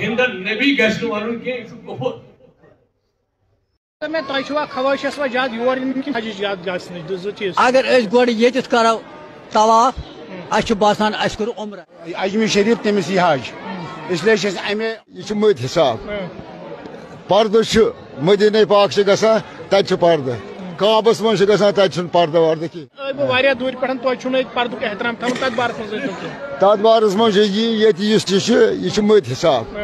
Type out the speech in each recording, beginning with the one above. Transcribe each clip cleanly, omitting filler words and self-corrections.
ہندن نبی گھن ون کی کفر میں تہ خواہش و زیادہ یور حج چیز اگر گوڑ یت کرو طواف اس باسان اس کور عمرہ اجمیر شریف تمس یہ حج اس لیے امہ یہ مت حساب پردہ مدینہ پاک گژھان تتہ پردہ کعبس من گژھان تتہ پردہ وردہ کی دور پہ تھی پردک احترام تھوان تر بارس من تر بارس من یہ مت حساب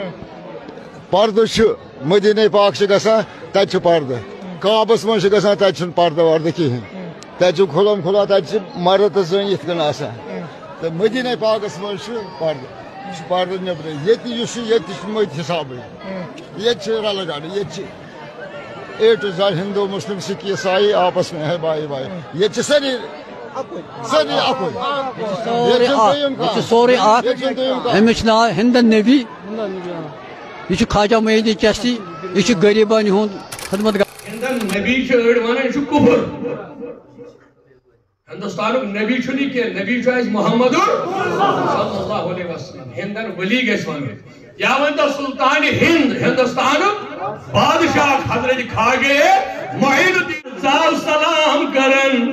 پردہ مدینہ پاک گژھان تتہ پردہ کعبس من گژھان تتہ پردہ وردہ کہین تتہ کھلم کھلا تتہ مرد تو زن یت کن آسان تو مدینہ پاکس من پردہ یہ پردہ نبر یہ مت حساب یہ رل گڑ یہ اے ٹو زیڈ ہندو مسلم سکھ عیسائی آپس میں ہے بھائی بھائی یہ ساری سوری امس نا ہندن نبی یہ خواجہ معین چشتی یہ غریبان ہند خدمت ہندن نبی اڑ ونان کفر ہندوستان نبی کی نبی محمد صلی اللہ علیہ وسلم ہندن ولی گھس ون یا ون تو سلطان ہند ہندوستان بادشاہ حضرت خواجہ معین الدین صاحب سلام کرن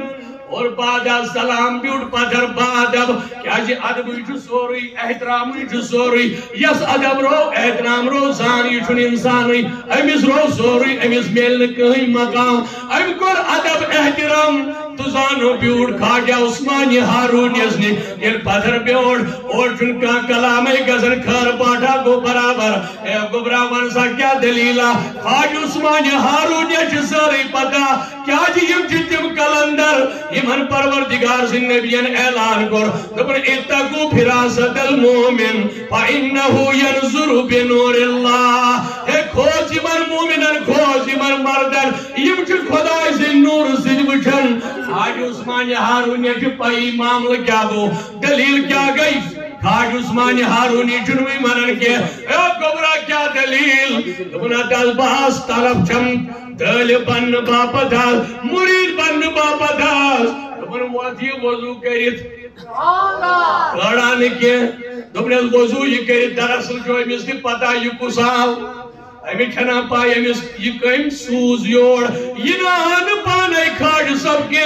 اور بعد سلام بیوٹ پدر بادب کیا جی ادب یہ سوری احترام یہ سوری یس ادب رو احترام رو زان یہ انسان امس رو سوری امس میل کہیں مقام ام کور ادب احترام تو زانو بیوٹ خواجہ عثمان ہارون یزنی یل پدر بیوٹ اور چن کا کلام گزر کھر باٹا گو برابر اے گبرا ونسا کیا دلیلہ خواجہ عثمان ہارون یچ ساری پتا کیا جی یم جتم کلندر یمن پروردگار سن نبیان اعلان کر دپن اتقو فراست المومن فإنه ينظر بنور اللہ اے کھوز یمن مومنن کھوز یمن مردن یم چھ خدای سے نور سن وچھن خواجہ عثمان ہارون یہ پائی معاملہ کیا گو دلیل کیا گئی خواجہ عثمان ہارون یہ جنوی منن کے اے گبرا کیا دلیل دپنا دل باس طرف چھم دل بن باپت آس مرید بن باپت آس دپن واتی وضو کرت کڑان کے دپن وضو یہ کرت دراصل جو امس کی پتہ یہ کس آو امی چھنا پائی امس یہ کم سوز یوڑ یہ نان پانے کھاڑ سب کے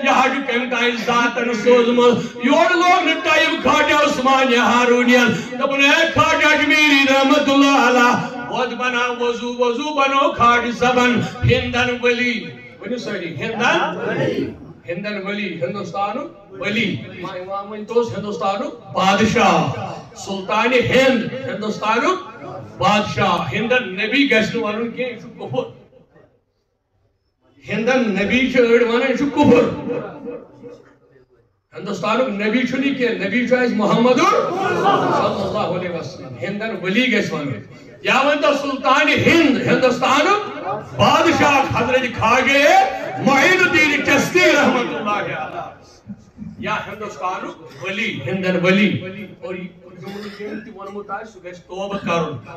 یہ حج کم تائیں ذاتن سوز مل یوڑ لوگ ٹائم کھاڑا عثمان ہارونیان دپن اے کھاڑا اجمیری رحمت اللہ علیہ وض بنا وضو بنو کھاڑ سبن ہندن ولی ونی ساری ہندن ولی ہندوستان ولی امام توس ہندوستان بادشاہ سلطان ہند ہندوستان بادشاہ ہندن نبی گھن ون کی کفر ہندن نبی اڑ ونان کفر ہندوستان نبی کی نبی محمد صلی اللہ علیہ وسلم ہندن ولی گھس ون یا ون تو سلطان ہند ہندوستان بادشاہ حضرت خواجہ معین الدین چشتی رحمت اللہ علیہ یا ہندوستان ولی ہندن ولی اور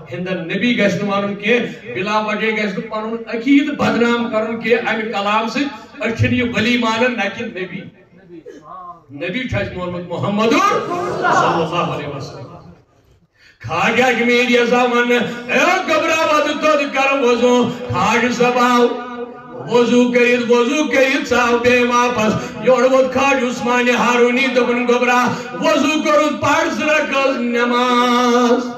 ہندن نبی گھن ون کی بلا وجہ گھن پن عقید بدنام کرن کی امہ کلام سے اچھن یہ ولی مانن نکن نبی نبی محمد محمد صلی اللہ علیہ وسلم خواجہ اجمیر یزا ون اے گبرا ود تود کر وضو خواجہ صباو وضو کرید ساو بے واپس یوڑ وود خواجہ عثمان ہارونی دپن گبرا وضو کرد پڑھ رکعت نماز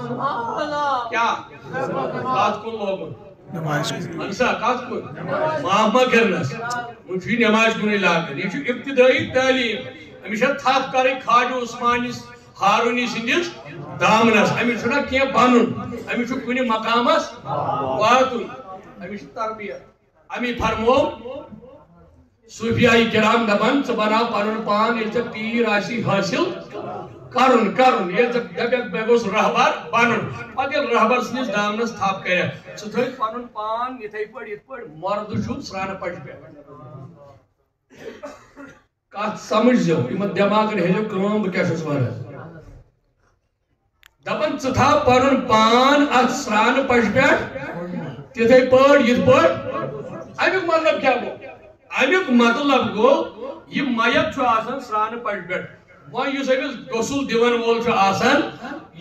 کیا کات کن لوگن انسا کات کن ماما کرنس منچوی نماز کن علاقہ یہ ابتدائی تعلیم ہمیشہ تھاپ کرے خواجہ عثمان ہارونی سندس دامنس امی چھنا کیا بانن امی چھو کنی مقامس واتن امی چھو تربیت امی فرمو صوفیاء کرام دبن چھ بنا پنن پان یہ چھ پیر آسی حاصل کرن یہ چھ دبیک بیگوس رہبر بنن پتہ رہبر سنس دامنس تھاپ کرے چھ تھوئی پنن پان یتھے پڑ مرد چھو سران پٹ پہ کات سمجھ جو یہ دماغ رہے کام بہ کیا چھس ونان دپن ژٕ تھاو پنن پان اتھ سران پش پہ تتھے پڑ یت پڑ امیک مطلب کیا گو امیک مطلب گو یہ میت چھو آسان سران پش پہ وہاں یس امس غسل دیون وول چھو آسان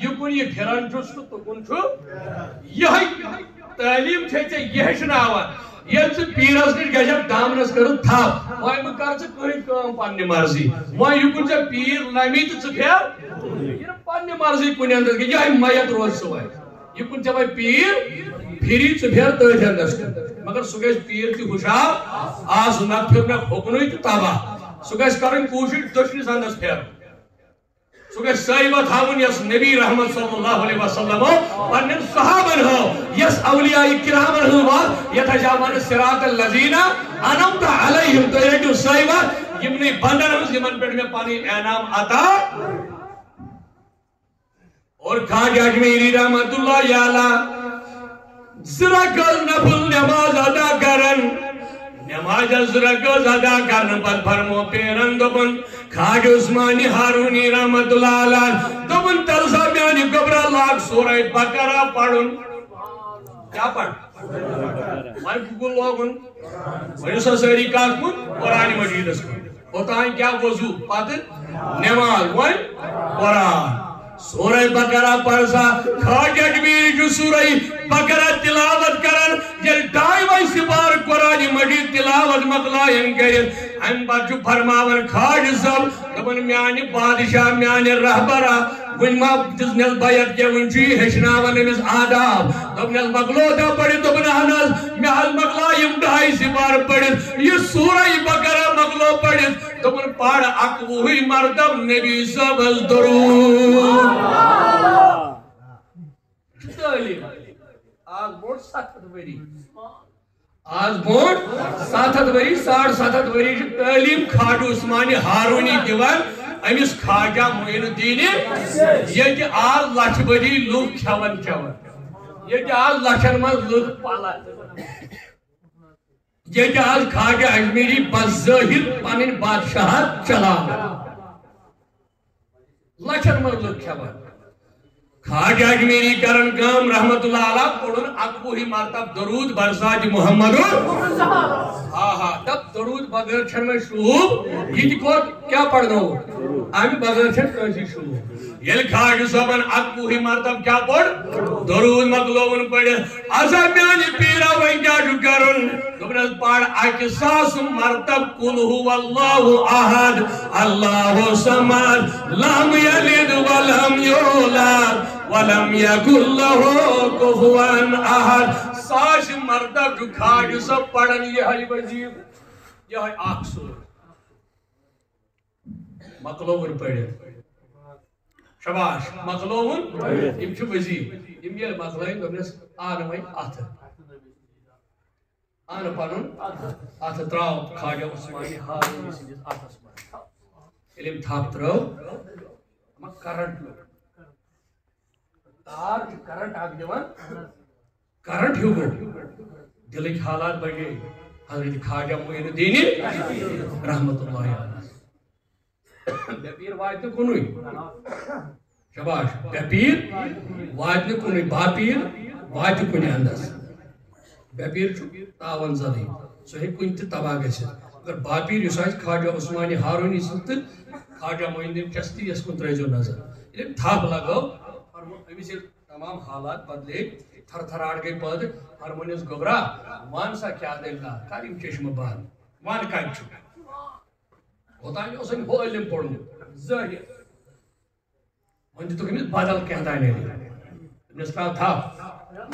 یکن یہ پھران چھس تو تکن چھو یہ تعلیم چھے ژے یہ ہیچھناوان یل ژٕ پیرس نش گژھکھ دامنس کر تھپ وۄنۍ مہ کر ژٕ کٕہٕنۍ کٲم پننہِ مرضی وۄنۍ یکن ژےٚ پیٖر لمی تہٕ ژٕ پھیر یہِ نہٕ پننہِ مرضی کُنہِ اندس گٔے یِہے میت روز سُہ وۄنۍ یکن ژےٚ وۄنۍ پیٖر پھری ژٕ پھیر تٔتھۍ اندس کُن مگر سُہ گژھِ پیٖر تہِ ہُشار سُہ نہ پھر مےٚ ہُکنُے تہٕ تباہ سُہ گژھِ کرٕنۍ کوٗشش دٔچھنِس اندس پھیرُن سُہ گژھِ سٲیبہ تھاوُن یس نبی رحمت صلی اللہ علیہ وسلم پنن صحابن ہو یس اولیاء کرامن ہو بات یتجاوزون صراط الذین انعمت علیہم تو رٹو سٲیبہ یمنٕے بندن ہنٛز یمن پٮ۪ٹھ مےٚ پنٕنۍ انعام عطا اور خواجہ اجمیری رحمت اللہ علیہ زرکل نفل نماز ادا کرن نماز زرکل ادا کرن پت فرمو پیرن دپن خواجہ عثمانی ہارونی رحمت اللہ علیہ دپن تلسا میانی گبرا لاگ سورہ بقرہ پڑھن کیا پڑھ وائن گل لوگن وائن سا ساری کات من قرآن مجید اس کو ہوتائیں کیا وضو پت نماز وائن قرآن سورہ بقرہ پڑھسا خواجہ اجمیری جو سورہ بقرہ تلاوت کرن جل ڈائی ویسی بار قرآن مجید تلاوت مقلائن کرن ام بچو فرماون خواجہ صاحب دپن میانی بادشاہ میانی رہبرہ ون ما دزنل بیعت کے ونچی ہشناون امس آداب دپنل مقلو دا پڑی دپن احناز محل مقلائم ڈائی سی بار پڑھت یہ سورہ بقرہ مقلو پڑھت دپن پاڑ اقوہی مردم نبی صاحب از درود تعلیم آج بوٹ 7 وری آج بوٹ 7 وری 7.5 وری تعلیم خواجہ عثمانی ہارونی دیوان امس خواجہ معین الدین یہ آج لچھ بدی لوگ کھیون چون یہ آج لچھن من لوگ پالا یہ آج خواجہ اجمیری بظاہر پنن بادشاہت چلا لچھن من لوگ کھیون خواجہ اجمیری کرن کام رحمت اللہ علیہ پڑھن اقوہی مرتب درود برساج محمد تب درود بغیر چھن میں شروع یہ کو کیا پڑھنا ہو آمی بغیر چھن کیسی شروع یل خواجہ صاحبن اقوہی مرتب کیا پڑھ درود مقلوبن پڑھ عزمیانی پیرا وین کیا جو کرن دبنز پڑھ اکی ساس مرتب قل هو اللہ احد اللہ سمد لم یلد ولم یولد ولم یکن لہو کفوان احد ساس مرتب جو خواجہ صاحب پڑھن یہ ہے وزیر یہ ہے آخ سور مقلوبن پڑھ شباش مقلوبن یم چھو وزیر یم یہ مقلوبن دبنس آنوائن آتھ آن پانون آتھ تراؤ خواجہ عثمانی ہارونی سندس آتھ اسمان علم تھاپ تراؤ اما کرنٹ لوگ تار کرنٹ آگ دیوان کرنٹ ہیو گو دلک حالات بگے حضرت خواجہ معین الدین رحمت اللہ علیہ بپیر وائد نے کنوئی شباش بپیر وائد نے کنوئی باپیر وائد نے کنوئی انداز بپیر چھو تاون زدی سو ہے کنی تی تباہ گئے اگر باپیر یو سائز خواجہ عثمانی ہارونی سنت خواجہ معین الدین چستی اس کو تریجو نظر علم تھاپ لگاو امی سے تمام حالات بدلے تھر تھر آڑ گئی پد ہرمونیس گبرا وان سا کیا دیلنا کاریم چشم بان وان کائم چھو ہوتا ہے اسے ہو علم پڑھنے ظاہر تو کمیز بادل کہتا ہے نہیں اس کا تھا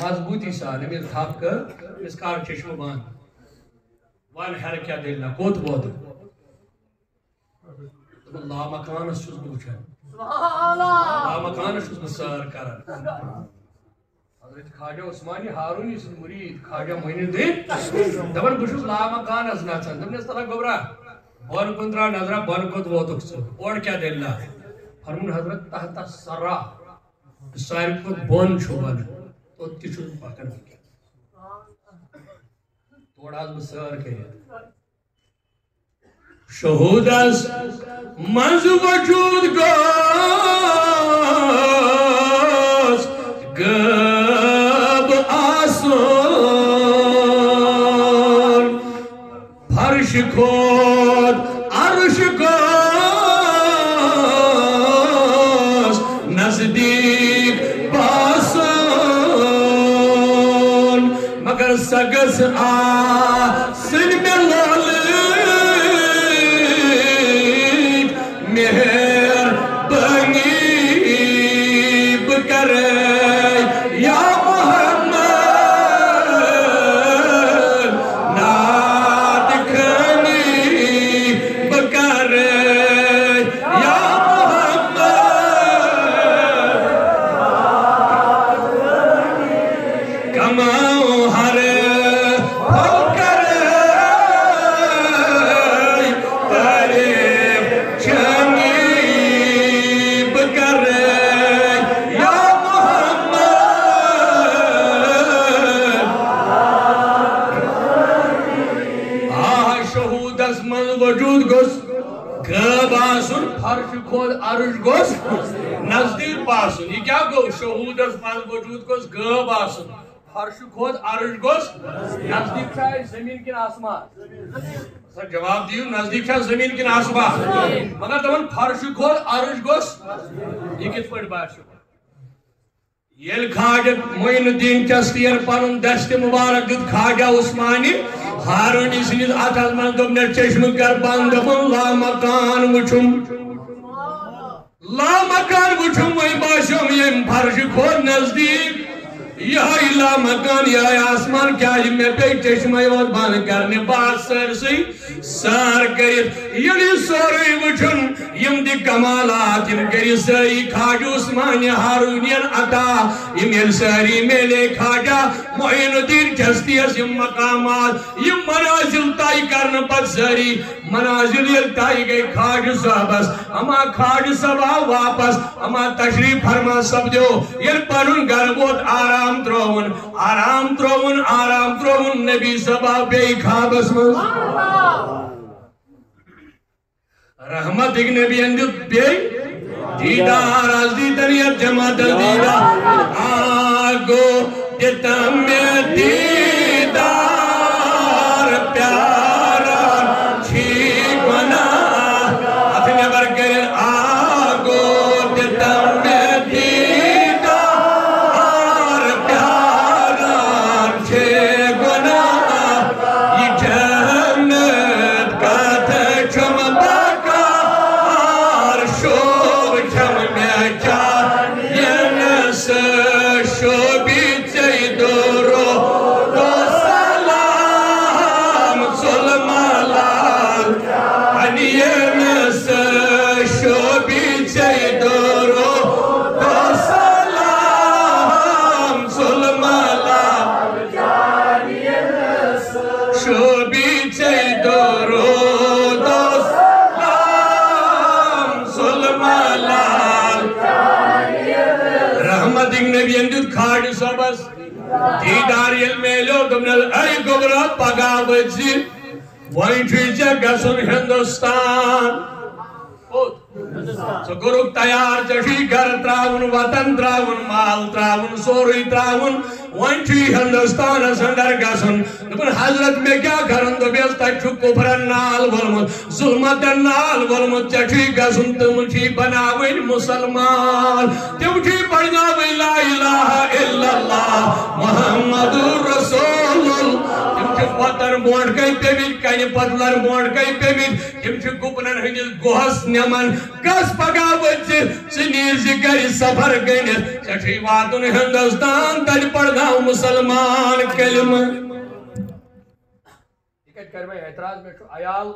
مضبوطی سا نمیز تھاپ کر اس کار چشم بان وان ہر کیا دیلنا کوت بود لا مکان اس چوز بوچھا لا مکان اس چوز بسار کرن حضرت خواجہ عثمانی ہارونی سن مرید خواجہ معین الدین دبن بشوز لا مکان اس ناچن دبن اس طرح گبرا بان کندرا نظرہ بان کند ووتک سو اور کیا دیلنا فرمون حضرت تحت سرہ سائر کو بان چھو بان تو تیشو پاکن توڑا از بسار کے شہود از منز وجود گوز گب آسون فرش خود عرش گوز نزدیک سگس آسن میں لالک مہر بنی بکر یا محمد ناد کھنی بکر یا محمد کماؤ ہر پھکر تعریف چنی بکر یا محمد شہود من وجود گوس غب آسن فرش کھول عرش گوس نزدیک باسن یہ کیا گو شہود من وجود گوس غب آسن فرش کھول عرش گوس نزدیک چاہے زمین کن آسمان سر جواب دیو نزدیک چاہے زمین کن آسمان مگر تمن فرش کھول عرش گوس یہ کت پڑ باسو یل خواجہ معین الدین چشتین پنن دست مبارک دت خواجہ عثمانی ہارونی سنس اتھس من دوپن چشم کر بند دپن لا مکان وچھم وہی باسیوم یم فرش کھول نزدیک یہ لا مکان یہ آسمان کیا میں پہ چشمہ یوت بند کرنے بات سرسی سار کرت یلی سوری وچھن یم دی کمالات یم کری سری خواجہ عثمانی ہارونین عطا یم یل سری میلے خواجہ معین الدین چشتیس یم مقامات یم منازل تائی کرنے پت سری منازل یل تائی گئی خواجہ صاحبس اما خواجہ صاحبہ واپس اما تشریف فرما سب جو یل پنن گر ووت آرام ترون نبی صبا بے خوابس من رحمت ایک نبی اندت بے دیدار از دیدنیت جمع دل دیدار آگو دیتا میں دیدار پیارا چھیک بنا اتنے برگرین آگو دیتا میں دیدار یل میلو دمنل ای گبرا پگاوت زی وائن چیزا گسن ہندوستان سو گروک تیار چشی گھر تراؤن وطن تراؤن مال تراؤن سوری تراؤن وائن چی ہندوستان سندر گسن دبن حضرت میں کیا کرن دو بیستا چکو پرن نال ولمت ظلمت نال ولمت چشی گسن تم چی بناوین مسلمان تم چی پڑھناوین لا الہ الا اللہ محمد رسول تم چی وطن بونڈ کئی پیمید کئی پتلر بونڈ کئی پیمید تم چی گپنن ہنجل گوہس نیمن کس پگاوت سنیر ذکر سفر گئنت چشی واتن ہندوستان تج پڑھناو مسلمان کلمہ کہت کر میں اعتراض میں چھو آیال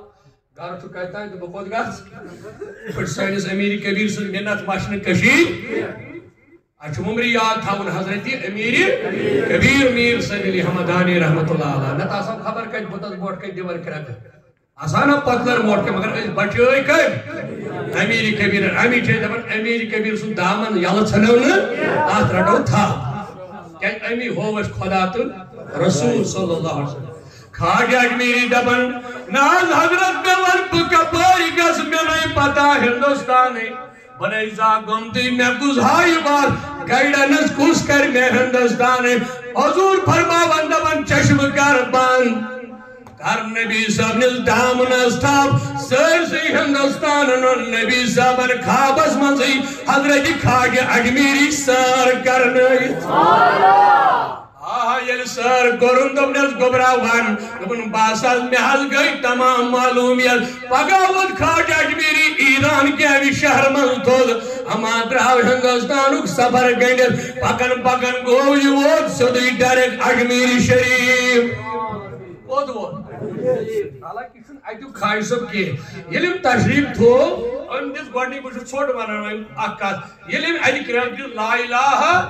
گھر چھو کہتا ہے تو بخود گھر پھر سینس امیری کبیر سے منت ماشن کشید اچھو ممری یاد تھا ان حضرتی امیری کبیر میر سید علی حمدانی رحمت اللہ علیہ نتا سب خبر کہت بطت بوٹ کہت دیور کرد آسانا پتلر موٹ کے مگر بچوئی کہت امیری کبیر امی چھے دبن امیری کبیر سن دامن یال چھنون آت رڑو تھا کہ امی ہووش خدا تو رسول صلی اللہ علیہ وسلم خواجہ اجمیری دبن ناز حضرت میں ورپ کپائی گس میں نہیں پتا ہندوستانی بنیزا گمتی میں گزھائی بار گائیڈنس کس کر میں ہندوستانی حضور فرما بندبن چشم کر بند کر نبی صاحب نل دامن استاب سر سی ہندوستان نبی صاحب خوابس منزی حضرت خواجہ اجمیری سار کرنے آہا یل سر گورن دوپنس گوبرا ون دوپن باسل محل گئی تمام معلومیت پگاوت خواجہ اجمیری ایران کے ابھی شہر من تھول اما دراو ہندوستانک سفر گنڈت پکن پکن گو یہ ووت سدی ڈائریکٹ اجمیری شریف ووت ووت حالانکہ چھن اتیک خواجہ صاحب کی یلیم تشریف تھو ام دس گوڑنی بچ چھوٹ ونان اکھ کتھ یلیم اتہ کران کہ لا الہ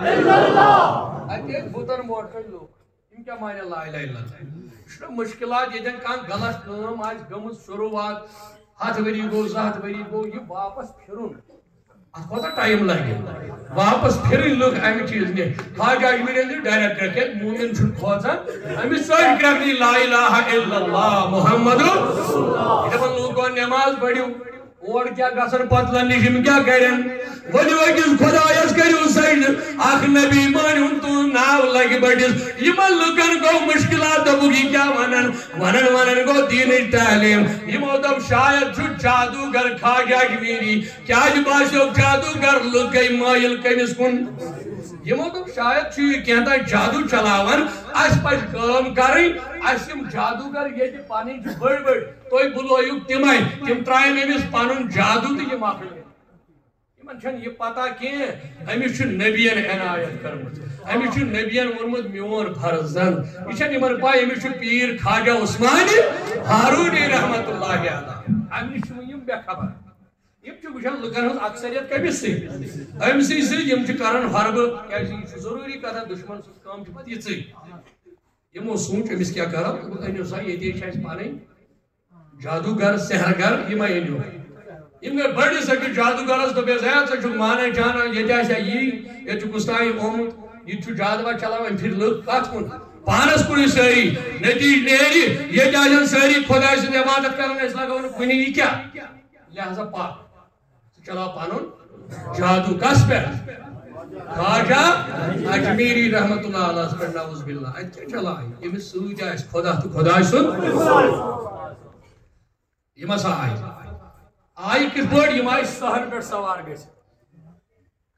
الا اللہ اتہ بوتن موٹر لوگ یم کیا مانے لا الہ الا اللہ مشکلات یتن کان غلط کام آج گمت شروعات ہاتھ وری گو زہت وری گو یہ واپس پھرن ات کوتا ٹائم لگے واپس پھرن لوگ امی چیز نے خواجہ اجمیری نے ڈائریکٹ کر کے مومن چھن کھوژان امی سر کرنی لا الہ الا اللہ محمد رسول اللہ دپن لوگو نماز پڑھیو اور کیا گسن پتلن نشم کیا کرن ونیو اکس خدایس کریو سجد اخ نبی مانیون تو ناو لگی بڑس یمن لوکن کو مشکلات دبوگی کیا ونن کو دین تعلیم یمو دب شاید چھو جادوگر خواجہ اجمیری کیا باسیو جادوگر لوگ گئی مائل کمس کن یمو دب شاید چھو کہتا جادو چلاون اس پچ کام کریں اس یم جادوگر یہ پانی چھو بڑ بڑ توی بلویوک تمہیں تم ترائن امس پانون جادو تو یہ ماقل یمن چھن یہ پتا کیں امس چھو نبیین عنایت کرمت امس چھو نبیین ورمت میون فرزند یہ چھن یمن پائی امس چھو پیر خواجہ عثمانی ہارونی رحمت اللہ علیہ امس چھو یم بے خبر یم چھو گوشن لکن ہز اکثریت کمس سی ام سی سی یم چھو کرن حرب کیسی چھو ضروری کتا دشمن سز کام چھو پت یہ سی یمو سوچ امس کیا کرا انیو سا یہ دیش ہے پانے جادوگر سحرگر یہ میں انیو یم گئے بڑی سکی جادوگرس تو بے زیاد سے چھو مانے جانا یہ جیسا یہ چھو کستائی اومت یہ چھو جادوہ چلاویں پھر لوگ کات کن پانس کنی ساری نتیج نیری یہ جاجن ساری خدا سے عبادت کرنے اس لگا انہوں کنی یہ کیا لہذا پاک چلا پانون جادو کس پر خواجہ اجمیری رحمت اللہ علیہ پر نعوذ باللہ اچھا چلا یہ میں سوچا اس خدا تو خدا سن یہ مسا آئی کس بڑ یہ مائی سہر پر سوار گئے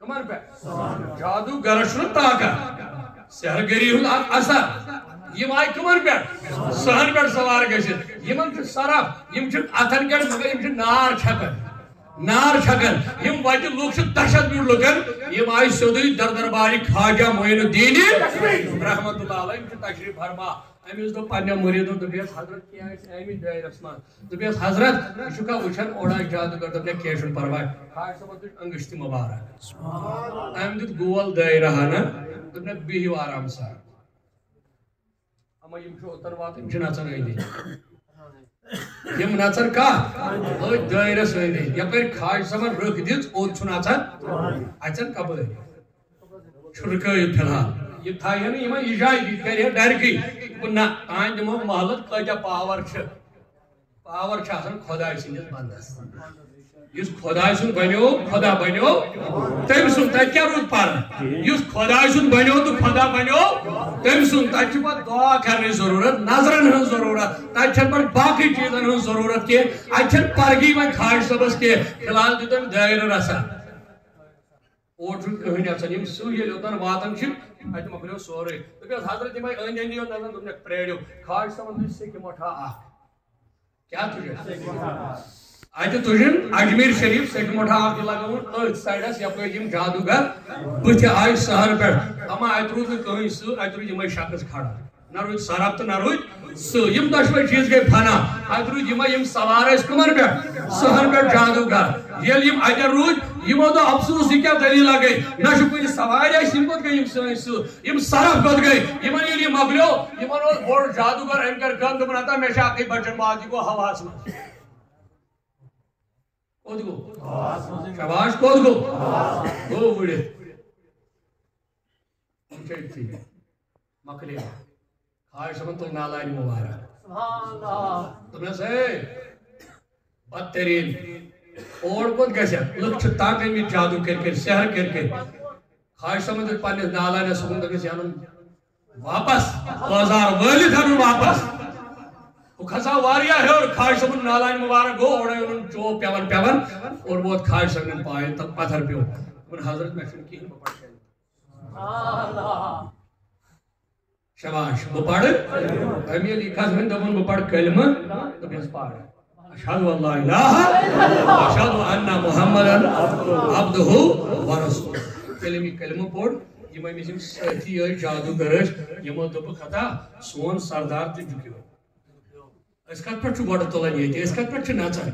کمر پر جادو گرشن تاکہ سہرگری ہوں اثر یہ مائی کمر پر سہر پر سوار گئے یہ من صرف یہ من اتن کر مگر یہ من نار چھکن یم وجہ لوگ سے دہشت بھی لگن یہ آئی سیودی درباری خواجہ معین الدین رحمت اللہ علیہ تشریف فرما امیز دو پنیا مریدوں دبیس حضرت کیا ہے ایمی دائر اسمان دبیس حضرت شکا وچھن اوڑا جادوگر دبنے کیشن پروائی خواج سبت انگشتی مبارک ایم دیت گول دائر رہانا دبنے بیہیو آرام سار اما یم شو اتر وات یم چناچن آئی دی یم ناچر کا دائر سوئی دی یا پر خواج سبت رکھ دیت اوت چناچن اچن کب ہے چھرکائی پھلال یہ تھا یہ نہیں یہ جائے دی کرے ڈر کی نہ آئند دمو محلت کجا پاور چھ آسان خدای سندس بندس یس خدای سن بنیو خدا بنیو تم سن تک کیا رود پر یس خدای سن بنیو تو خدا بنیو تم سن تک چھ دعا کرنے ضرورت نظرن ہن ضرورت تک چھ پر باقی چیزن ہن ضرورت کے اچھن پرگی میں خواج سبس کے خلال دیتن دائر رسا اور چھن کہنی اچھن یم سوئی لوتن واتن چھ اتہ مکلیو سورے تو حضرت میں این این دیو نظر تم نے پریڈیو خواج سمن سے کہ مٹھا کیا تجھے اتہ تجن اجمیر شریف سے کہ مٹھا کے لگاون ات سائیڈس یا کوئی یم جادوگر بت آئی سہر پر اما ات روز کہیں سو ات روز یم شخص کھڑا نہ روز سراب تو نہ روز سو یم دشوئی چیز گئی پھنا ات روز یم سوار اس کمر پر سہر پر جادوگر یہ یم اتہ روز یمو دو افسوس یہ کیا دلیل آگئی نہ شکوی سواری آئی سن کت گئی یم سوئی سو یم سرف کت گئی یمن یہ مغلیو یمن اور جادوگر انکر گند بناتا میں شاقی بچن باقی کو حواس میں کود گو شباش کود گو گو بڑے چیت تھی مکلی خواہش سمن تو نالائن مبارک تمہیں سے بدترین اور کود گیسے لگ چھتا کمی جادو کر سہر کر خواہش سمجھ پانے نالا نے سکون دکھے سیانن واپس بازار ولی تھانن واپس وہ کھسا واریا ہے اور خواہش سمجھ نالا نے مبارک گو اوڑے انہوں چو پیون اور وہ خواہش سمجھ پائے تب پتھر پیو من حضرت محشن کی ہم پڑھ گئے شباش بہ پڑھ امی علی کھس ون دپن بہ پڑھ کلمہ دپس پڑھ اشہد ان لا الہ اشہد ان محمدن عبدہ ورسولہ کلمہ پوڑ یم امس یم ساتھی جادوگر یمو دپ خطا سون سردار تہ جُکیو اس کت پہ گۄڈٕ تُلان ییٚتہِ أسۍ کت پہ نژان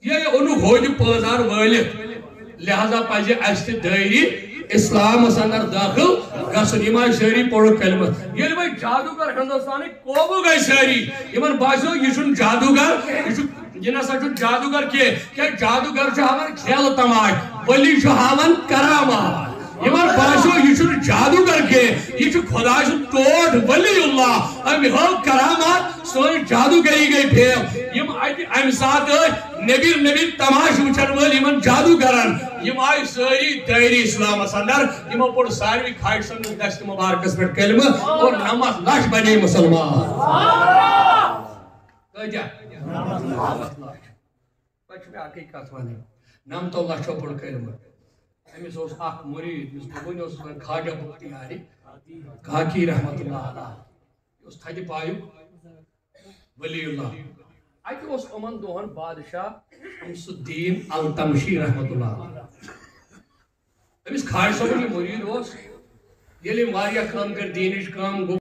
یہ اونُکھ ہوٚدِ پٲزار وٲلِتھ لہذا پزِ اسہِ تہِ دٲری اسلامس اندر داخل گژھُن یم آیہِ سٲری پوٚرُکھ کلمہ ییٚلہِ وۄنۍ جادوگر ہندوستانٕکۍ قوبوٗ گٔے سٲری یمن باسیو یہِ چھُنہٕ جادوگر یہ نسا چھُ جادوگر کیٚنٛہہ جادوگر چھُ ہاوان کھیل تماش ولی چھُ ہاوان کرامات یمن باسیو یہ چھُنہٕ جادوگر کیٚنٛہہ یہ چھُ خدا سُنٛد ٹوٹھ ولی اللہ أمۍ ہٲو کرامات سٲنۍ جادوگری گٔے فیل یم اتہِ امہِ ساتہٕ ٲسۍ نبی تماش وٕچھن وٲلۍ یمن جادوگرن یم آیہِ سٲری دٲری اسلامس اندر یمو پوٚر ساروی کھاڑِ سٕنٛدِس دستہِ مبارکس پٮ۪ٹھ کلمہ اور 90 لچھ بنے مسلمان کۭتیاہ 90 لچھ پتہٕ چھُ مےٚ اکٕے کتھ ونٕنۍ 90 لچھو پوٚر کلمہ امس اوس اکھ مرید یُس بہٕ اوس خواجہ بختیاری کاکی رحمت اللہ علیہ یہِ اوس تھدِ پایُک ولی اللہ اتہِ اوس یِمن دۄہن بادشاہ شمس الدین التمشی رحمت اللہ علیہ امس خواجہ صٲبُن یہِ مرید اوس ییٚلہِ أمۍ واریاہ کٲم کٔر دیٖنٕچ کٲم گوٚو